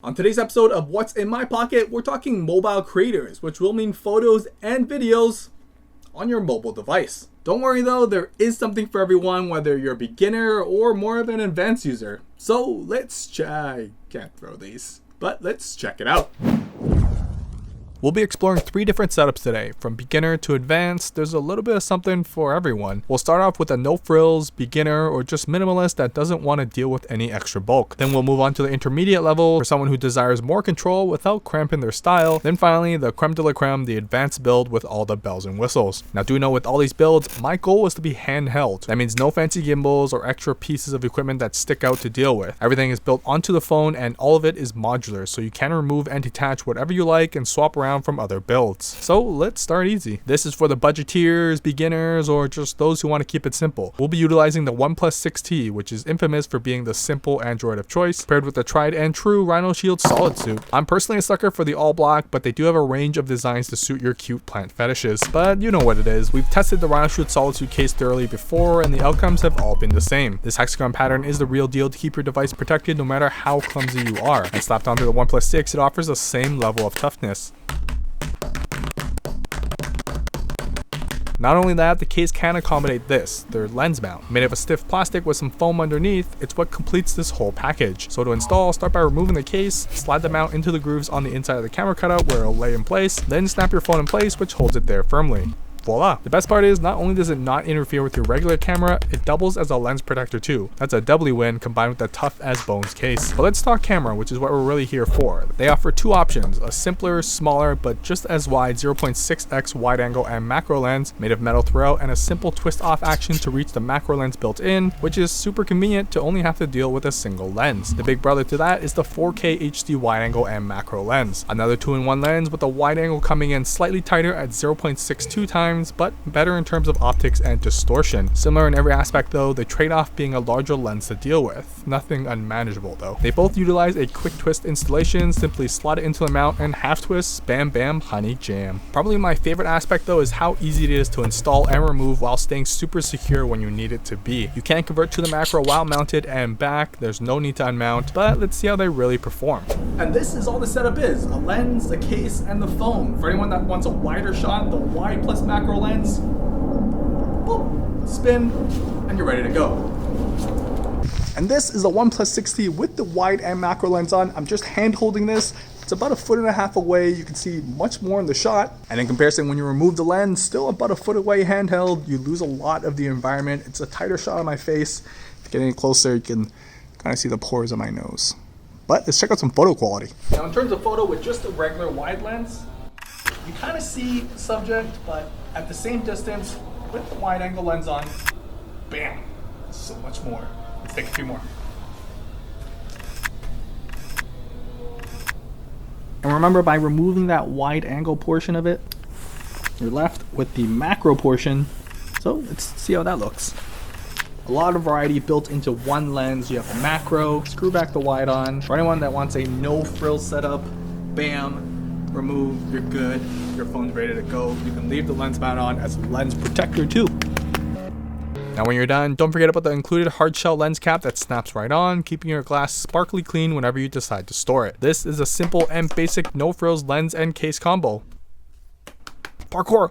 On today's episode of What's in My Pocket, we're talking mobile creators, which will mean photos and videos on your mobile device. Don't worry though, there is something for everyone, whether you're a beginner or more of an advanced user. So let's I can't throw these, but let's check it out. We'll be exploring 3 different setups today. From beginner to advanced, there's a little bit of something for everyone. We'll start off with a no frills, beginner, or just minimalist that doesn't want to deal with any extra bulk. Then we'll move on to the intermediate level for someone who desires more control without cramping their style. Then finally, the creme de la creme, the advanced build with all the bells and whistles. Now do know with all these builds, my goal was to be handheld. That means no fancy gimbals or extra pieces of equipment that stick out to deal with. Everything is built onto the phone and all of it is modular, so you can remove and detach whatever you like and swap around from other builds. So let's start easy. This is for the budgeteers, beginners, or just those who want to keep it simple. We'll be utilizing the OnePlus 6T, which is infamous for being the simple Android of choice, paired with the tried and true RhinoShield SolidSuit. I'm personally a sucker for the all black, but they do have a range of designs to suit your cute plant fetishes. But you know what it is. We've tested the RhinoShield SolidSuit case thoroughly before, and the outcomes have all been the same. This hexagon pattern is the real deal to keep your device protected no matter how clumsy you are. And slapped onto the OnePlus 6, it offers the same level of toughness. Not only that, the case can accommodate this, their lens mount. Made of a stiff plastic with some foam underneath, it's what completes this whole package. So to install, start by removing the case, slide the mount into the grooves on the inside of the camera cutout where it'll lay in place, then snap your phone in place, which holds it there firmly. Voila. The best part is, not only does it not interfere with your regular camera, it doubles as a lens protector too. That's a doubly win combined with the tough as bones case. But let's talk camera, which is what we're really here for. They offer 2 options, a simpler, smaller, but just as wide 0.6x wide angle and macro lens made of metal throughout, and a simple twist off action to reach the macro lens built in, which is super convenient to only have to deal with a single lens. The big brother to that is the 4K HD wide angle and macro lens. Another 2-in-1 lens with the wide angle coming in slightly tighter at 0.62 times, but better in terms of optics and distortion. Similar in every aspect though, the trade-off being a larger lens to deal with. Nothing unmanageable though. They both utilize a quick twist installation, simply slide it into the mount and half twist, bam bam, honey jam. Probably my favorite aspect though is how easy it is to install and remove while staying super secure when you need it to be. You can convert to the macro while mounted and back, there's no need to unmount, but let's see how they really perform. And this is all the setup is, a lens, a case, and the phone. For anyone that wants a wider shot, the wide plus macro lens, boop, spin, and you're ready to go. And this is a OnePlus 6T with the wide and macro lens on. I'm just hand holding this. It's about 1.5 feet away. You can see much more in the shot. And in comparison, when you remove the lens, still about 1 foot away handheld, you lose a lot of the environment. It's a tighter shot on my face. Getting closer, you can kind of see the pores on my nose. But let's check out some photo quality. Now in terms of photo, with just a regular wide lens, you kind of see the subject, but at the same distance, with the wide angle lens on, bam, so much more. Let's take a few more. And remember, by removing that wide angle portion of it, you're left with the macro portion. So let's see how that looks. A lot of variety built into one lens. You have the macro, screw back the wide on. For anyone that wants a no frills setup, bam, remove, you're good. Your phone's ready to go. You can leave the lens mount on as a lens protector too. Now when you're done, don't forget about the included hard shell lens cap that snaps right on, keeping your glass sparkly clean whenever you decide to store it. This is a simple and basic no frills lens and case combo. Parkour!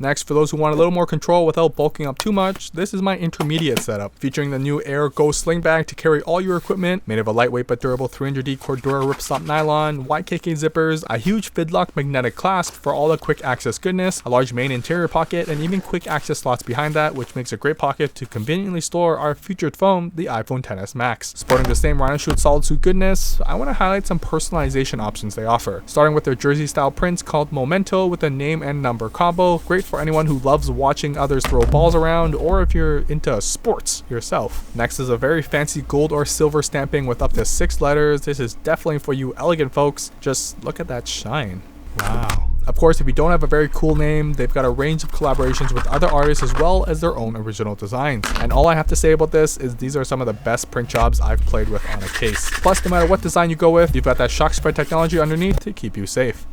Next, for those who want a little more control without bulking up too much, this is my intermediate setup, featuring the new Aer Go Sling Bag to carry all your equipment, made of a lightweight but durable 300D Cordura ripstop nylon, YKK zippers, a huge fidlock magnetic clasp for all the quick access goodness, a large main interior pocket, and even quick access slots behind that, which makes a great pocket to conveniently store our featured phone, the iPhone XS Max. Sporting the same RhinoShield SolidSuit goodness, I want to highlight some personalization options they offer, starting with their jersey style prints called Memento with a name and number combo, great for anyone who loves watching others throw balls around, or if you're into sports yourself. Next is a very fancy gold or silver stamping with up to 6 letters. This is definitely for you elegant folks. Just look at that shine. Wow. Of course, if you don't have a very cool name, they've got a range of collaborations with other artists as well as their own original designs. And all I have to say about this is these are some of the best print jobs I've played with on a case. Plus, no matter what design you go with, you've got that shock spread technology underneath to keep you safe.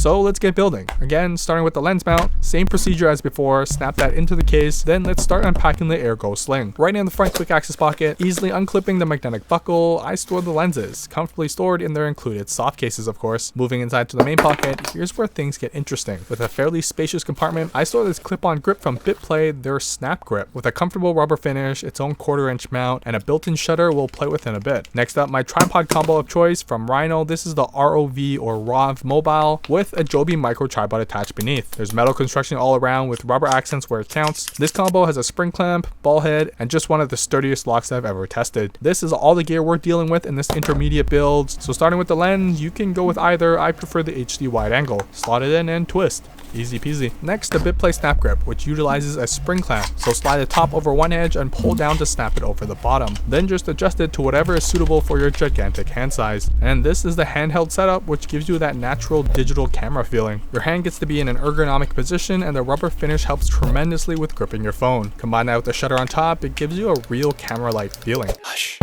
So let's get building. Again, starting with the lens mount, same procedure as before, snap that into the case, then let's start unpacking the Aer Go Sling. Right in the front quick access pocket, easily unclipping the magnetic buckle, I store the lenses, comfortably stored in their included soft cases of course. Moving inside to the main pocket, here's where things get interesting. With a fairly spacious compartment, I store this clip-on grip from Bitplay, their snap grip. With a comfortable rubber finish, its own 1/4 inch mount, and a built-in shutter we'll play with in a bit. Next up, my tripod combo of choice from Rhino. This is the ROV or ROV Mobile with a Joby micro tripod attached beneath. There's metal construction all around with rubber accents where it counts. This combo has a spring clamp, ball head, and just one of the sturdiest locks I've ever tested. This is all the gear we're dealing with in this intermediate build. So starting with the lens, you can go with either. I prefer the HD wide angle. Slot it in and twist. Easy peasy. Next, the Bitplay snap grip, which utilizes a spring clamp. So slide the top over one edge and pull down to snap it over the bottom. Then just adjust it to whatever is suitable for your gigantic hand size. And this is the handheld setup, which gives you that natural digital camera feeling. Your hand gets to be in an ergonomic position, and the rubber finish helps tremendously with gripping your phone. Combine that with the shutter on top, it gives you a real camera-like feeling. Hush.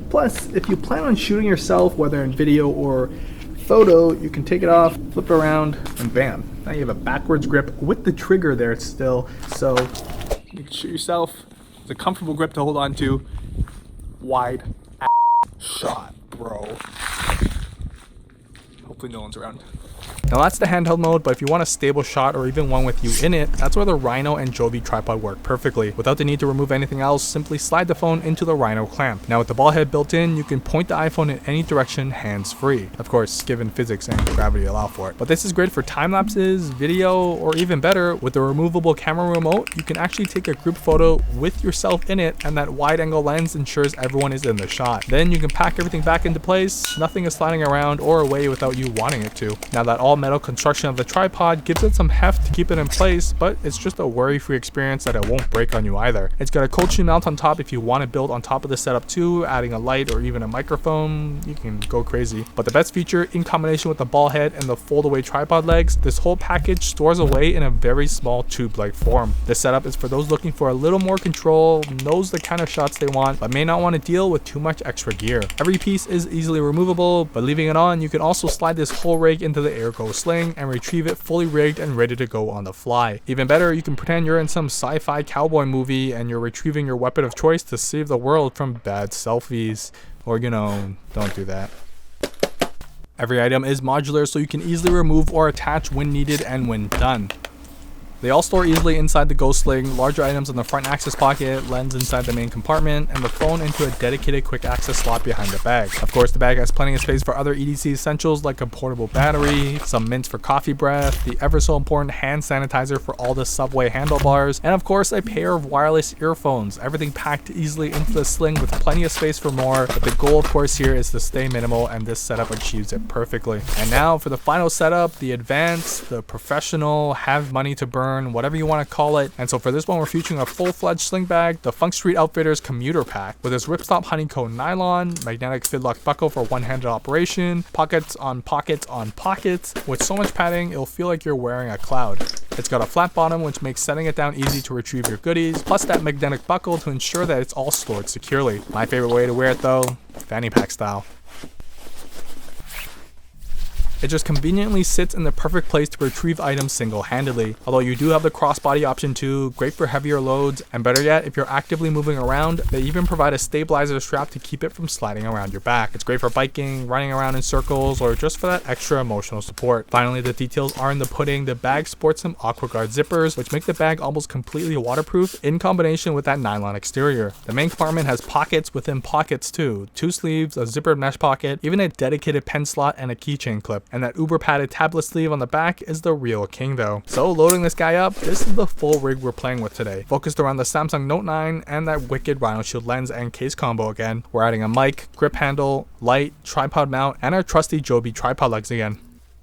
Plus, if you plan on shooting yourself, whether in video or photo, you can take it off, flip it around, and bam. Now you have a backwards grip with the trigger there still, so you can shoot yourself. It's a comfortable grip to hold on to. Wide shot, bro. Hopefully no one's around. Now that's the handheld mode, but if you want a stable shot or even one with you in it, that's where the Rhino and Joby tripod work perfectly. Without the need to remove anything else, simply slide the phone into the Rhino clamp. Now with the ball head built in, you can point the iPhone in any direction hands-free. Of course, given physics and gravity allow for it. But this is great for time lapses, video, or even better, with the removable camera remote, you can actually take a group photo with yourself in it, and that wide angle lens ensures everyone is in the shot. Then you can pack everything back into place, nothing is sliding around or away without you wanting it to. Now that all metal construction of the tripod gives it some heft to keep it in place, but it's just a worry-free experience that it won't break on you either. It's got a cold shoe mount on top if you want to build on top of the setup too, adding a light or even a microphone, you can go crazy. But the best feature, in combination with the ball head and the fold-away tripod legs, this whole package stores away in a very small tube-like form. This setup is for those looking for a little more control, knows the kind of shots they want, but may not want to deal with too much extra gear. Every piece is easily removable, but leaving it on, you can also slide this whole rig into the Aer Go Sling and retrieve it fully rigged and ready to go on the fly. Even better, you can pretend you're in some sci-fi cowboy movie and you're retrieving your weapon of choice to save the world from bad selfies. Or, you know, don't do that. Every item is modular, so you can easily remove or attach when needed and when done. They all store easily inside the Go Sling, larger items in the front access pocket, lens inside the main compartment, and the phone into a dedicated quick access slot behind the bag. Of course, the bag has plenty of space for other EDC essentials like a portable battery, some mints for coffee breath, the ever so important hand sanitizer for all the subway handlebars, and of course a pair of wireless earphones. Everything packed easily into the sling with plenty of space for more, but the goal of course here is to stay minimal, and this setup achieves it perfectly. And now for the final setup, the advanced, the professional, have money to burn, whatever you want to call it. And so for this one, we're featuring a full-fledged sling bag, the Funk Street Outfitters commuter pack, with its ripstop honeycomb nylon, magnetic fidlock buckle for one-handed operation, pockets on pockets on pockets. With so much padding, it'll feel like you're wearing a cloud. It's got a flat bottom, which makes setting it down easy to retrieve your goodies, plus that magnetic buckle to ensure that it's all stored securely. My favorite way to wear it though, fanny pack style. It just conveniently sits in the perfect place to retrieve items single-handedly. Although you do have the crossbody option too, great for heavier loads, and better yet, if you're actively moving around, they even provide a stabilizer strap to keep it from sliding around your back. It's great for biking, running around in circles, or just for that extra emotional support. Finally, the details are in the pudding. The bag sports some AquaGuard zippers, which make the bag almost completely waterproof in combination with that nylon exterior. The main compartment has pockets within pockets too, 2 sleeves, a zippered mesh pocket, even a dedicated pen slot and a keychain clip. And that uber padded tablet sleeve on the back is the real king though. So loading this guy up, this is the full rig we're playing with today. Focused around the Samsung Note 9 and that wicked RhinoShield lens and case combo again. We're adding a mic, grip handle, light, tripod mount, and our trusty Joby tripod legs again.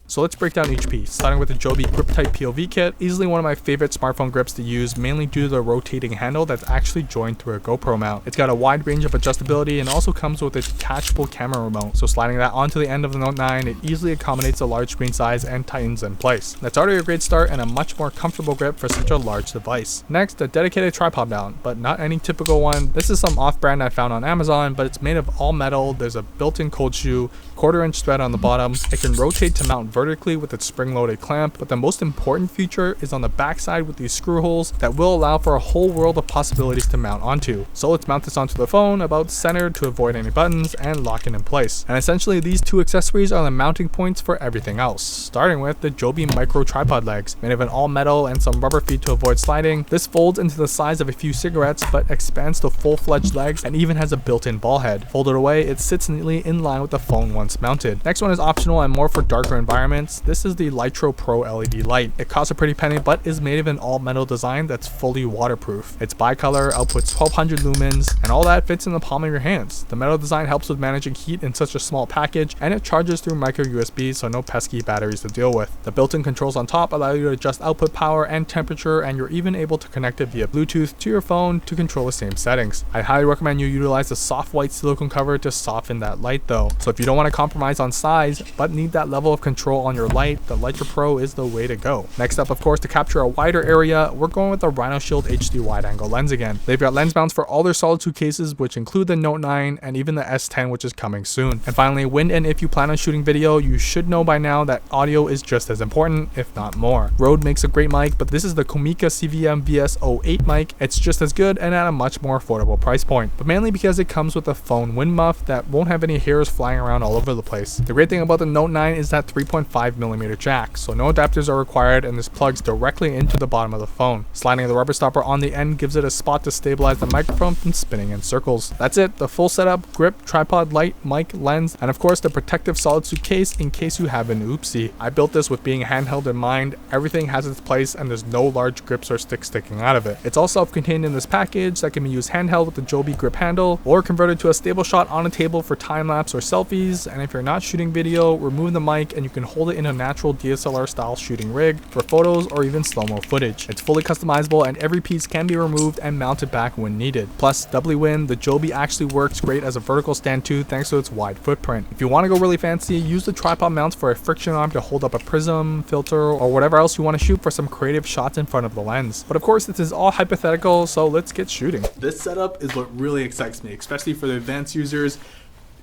So let's break down each piece, starting with the Joby GripTight POV Kit, easily one of my favorite smartphone grips to use, mainly due to the rotating handle that's actually joined through a GoPro mount. It's got a wide range of adjustability and also comes with a detachable camera remote, so sliding that onto the end of the Note 9, it easily accommodates a large screen size and tightens in place. That's already a great start and a much more comfortable grip for such a large device. Next, a dedicated tripod mount, but not any typical one. This is some off-brand I found on Amazon, but it's made of all metal. There's a built-in cold shoe, 1/4 inch thread on the bottom. It can rotate to mount vertically with its spring-loaded clamp, but the most important feature is on the backside with these screw holes that will allow for a whole world of possibilities to mount onto. So let's mount this onto the phone about centered to avoid any buttons and lock it in place. And essentially these two accessories are the mounting points for everything else, starting with the Joby micro tripod legs, made of an all metal and some rubber feet to avoid sliding. This folds into the size of a few cigarettes but expands to full-fledged legs and even has a built-in ball head. Folded away, it sits neatly in line with the phone once mounted. Next one is optional and more for darker environments. This is the LitraPro LED light. It costs a pretty penny but is made of an all metal design that's fully waterproof. It's bicolor, outputs 1200 lumens, and all that fits in the palm of your hands. The metal design helps with managing heat in such a small package, and it charges through micro USB, so no pesky batteries to deal with. The built-in controls on top allow you to adjust output power and temperature, and you're even able to connect it via Bluetooth to your phone to control the same settings. I highly recommend you utilize the soft white silicone cover to soften that light though. So if you don't want to compromise on size but need that level of control on your light, the LitraPro is the way to go. Next up, of course, to capture a wider area, we're going with the RhinoShield HD wide angle lens again. They've got lens mounts for all their SolidSuit cases, which include the Note 9 and even the S10, which is coming soon. And finally, when and if you plan on shooting video, you should know by now that audio is just as important, if not more. Rode makes a great mic, but this is the Comica CVM-VS09 Mic. It's just as good and at a much more affordable price point, but mainly because it comes with a phone wind muff that won't have any hairs flying around all over the place. The great thing about the Note 9 is that 3.5mm jack, so no adapters are required and this plugs directly into the bottom of the phone. Sliding the rubber stopper on the end gives it a spot to stabilize the microphone from spinning in circles. That's it, the full setup: grip, tripod, light, mic, lens, and of course the protective SolidSuit case in case you have an oopsie. I built this with being handheld in mind. Everything has its place and there's no large grips or sticks sticking out of it. It's all self-contained in this package that can be used handheld with the Joby grip handle or converted to a stable shot on a table for time-lapse or selfies. And if you're not shooting video, remove the mic and you can hold it in a natural DSLR style shooting rig for photos or even slow-mo footage. It's fully customizable and every piece can be removed and mounted back when needed. Plus, doubly win, the Joby actually works great as a vertical stand too thanks to its wide footprint. If you want to go really fancy, use the tripod mounts for a friction arm to hold up a prism, filter, or whatever else you want to shoot for some creative shots in front of the lens. But of course, this is all hypothetical, so let's get shooting. This setup is what really excites me, especially for the advanced users.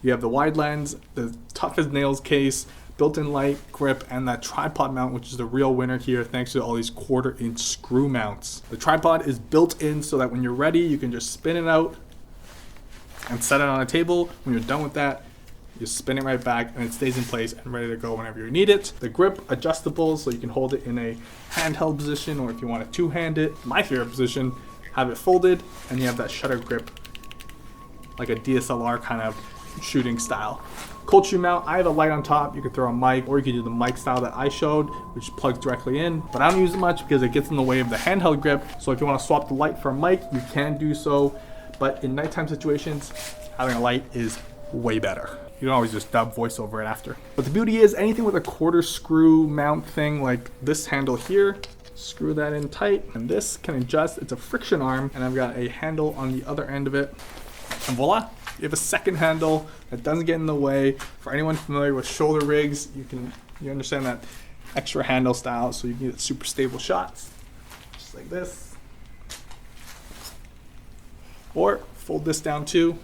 You have the wide lens, the tough as nails case, built-in light, grip, and that tripod mount, which is the real winner here thanks to all these 1/4 inch screw mounts. The tripod is built in so that when you're ready, you can just spin it out and set it on a table. When you're done with that, you spin it right back and it stays in place and ready to go whenever you need it. The grip adjustable, so you can hold it in a handheld position, or if you want to two-hand it, my favorite position, have it folded, and you have that shutter grip like a DSLR kind of shooting style. Cold shoe mount, I have a light on top. You could throw a mic, or you could do the mic style that I showed, which plugs directly in, but I don't use it much because it gets in the way of the handheld grip. So if you want to swap the light for a mic, you can do so, but in nighttime situations, having a light is way better. You don't always just dub voice over it after. But the beauty is anything with a 1/4 screw mount thing like this handle here, screw that in tight, and this can adjust. It's a friction arm, and I've got a handle on the other end of it, and voila, you have a second handle that doesn't get in the way. For anyone familiar with shoulder rigs, you understand that extra handle style, so you can get super stable shots, just like this. Or fold this down too,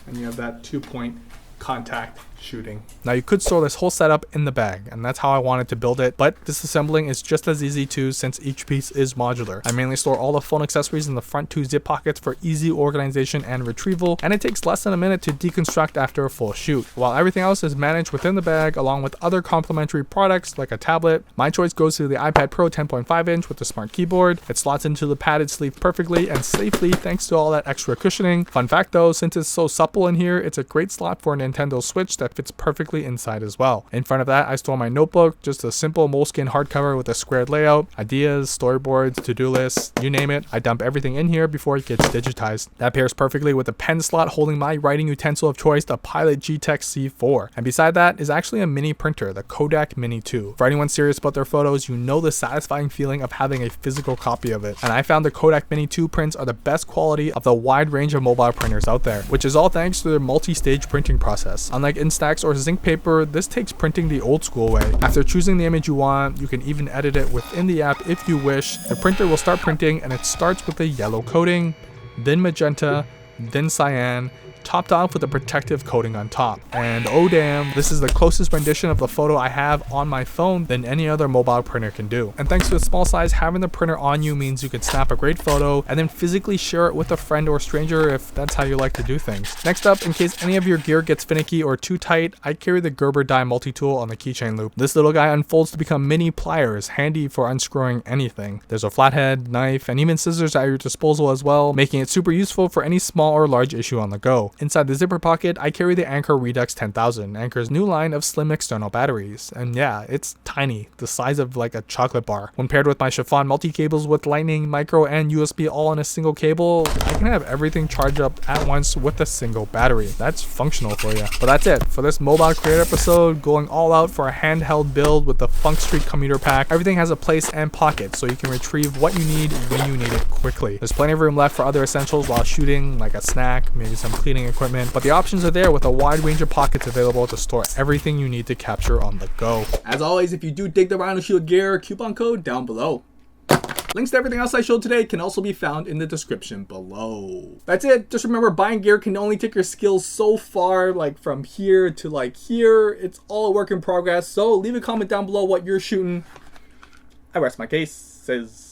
and you have that 2-point contact shooting. Now you could store this whole setup in the bag, and that's how I wanted to build it, but disassembling is just as easy too since each piece is modular. I mainly store all the phone accessories in the front 2 zip pockets for easy organization and retrieval, and it takes less than a minute to deconstruct after a full shoot, while everything else is managed within the bag along with other complementary products like a tablet. My choice goes to the iPad Pro 10.5 inch with the smart keyboard. It slots into the padded sleeve perfectly and safely thanks to all that extra cushioning. Fun fact though, since it's so supple in here, it's a great slot for a Nintendo Switch that that fits perfectly inside as well. In front of that, I store my notebook, just a simple Moleskine hardcover with a squared layout, ideas, storyboards, to-do lists, you name it. I dump everything in here before it gets digitized. That pairs perfectly with a pen slot holding my writing utensil of choice, the Pilot G-Tech C4. And beside that is actually a mini printer, the Kodak Mini 2. For anyone serious about their photos, you know the satisfying feeling of having a physical copy of it. And I found the Kodak Mini 2 prints are the best quality of the wide range of mobile printers out there, which is all thanks to their multi-stage printing process. Unlike Instax or zinc paper, this takes printing the old school way. After choosing the image you want, you can even edit it within the app if you wish. The printer will start printing, and it starts with a yellow coating, then magenta, then cyan, topped off with a protective coating on top. And oh damn, this is the closest rendition of the photo I have on my phone than any other mobile printer can do. And thanks to its small size, having the printer on you means you can snap a great photo and then physically share it with a friend or stranger if that's how you like to do things. Next up, in case any of your gear gets finicky or too tight, I carry the Gerber die multi-tool on the keychain loop. This little guy unfolds to become mini pliers, handy for unscrewing anything. There's a flathead, knife, and even scissors at your disposal as well, making it super useful for any small or large issue on the go. Inside the zipper pocket, I carry the Anker Redux 10,000, Anker's new line of slim external batteries. And yeah, it's tiny, the size of like a chocolate bar. When paired with my chiffon multi-cables with lightning, micro, and USB all on a single cable, I can have everything charged up at once with a single battery. That's functional for you. But that's it for this mobile creator episode, going all out for a handheld build with the Funk Street commuter pack. Everything has a place and pocket, so you can retrieve what you need when you need it quickly. There's plenty of room left for other essentials while shooting, like a snack, maybe some cleaning equipment, but the options are there with a wide range of pockets available to store everything you need to capture on the go. As always, if you do dig the RhinoShield gear, coupon code down below. Links to everything else I showed today can also be found in the description below. That's it. Just remember, buying gear can only take your skills so far, like from here to like here. It's all a work in progress, so leave a comment down below what you're shooting. I rest my case. Says